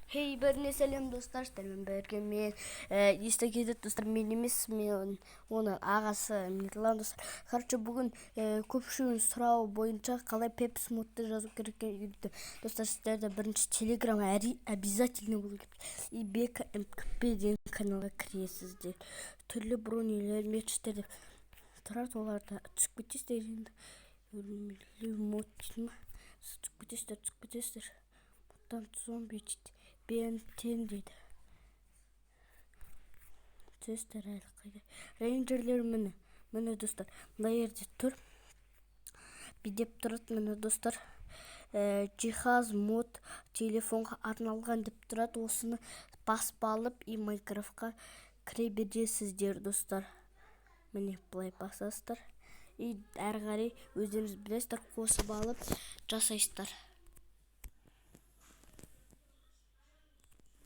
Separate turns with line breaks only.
Бәріне сәлем достар, сіздермен бірге мен естігеді достар, мен емес, мен оның ағасы Мирлан достар. Короче, бүгін көпшілігінің сұрауы бойынша қалай пепс модты жазу керек екенін үйреттім. Достар, сіздерде бірінші телеграм обязательно болу керек. И БКМКП деген каналға кіресіздер. Түрлі бронелер, мечтер тұрады, оларда түсіп кетесіздер енді. Мод дейін ма? Түсіп кетесіздер. Зомби бентен дейді. Тестер әлі қайда. Рейнджерлер міне достар. Мына жерде тұр. Бидеп тұрады міне достар. Жиһаз мод телефонға арналған деп тұрады. Осыны басып алып и Майнкрафтқа кіре бересіздер достар. Міне былай басасыздар. И әрі қарай өздеріңіз білесіздер, қосып алып жасайсыздар.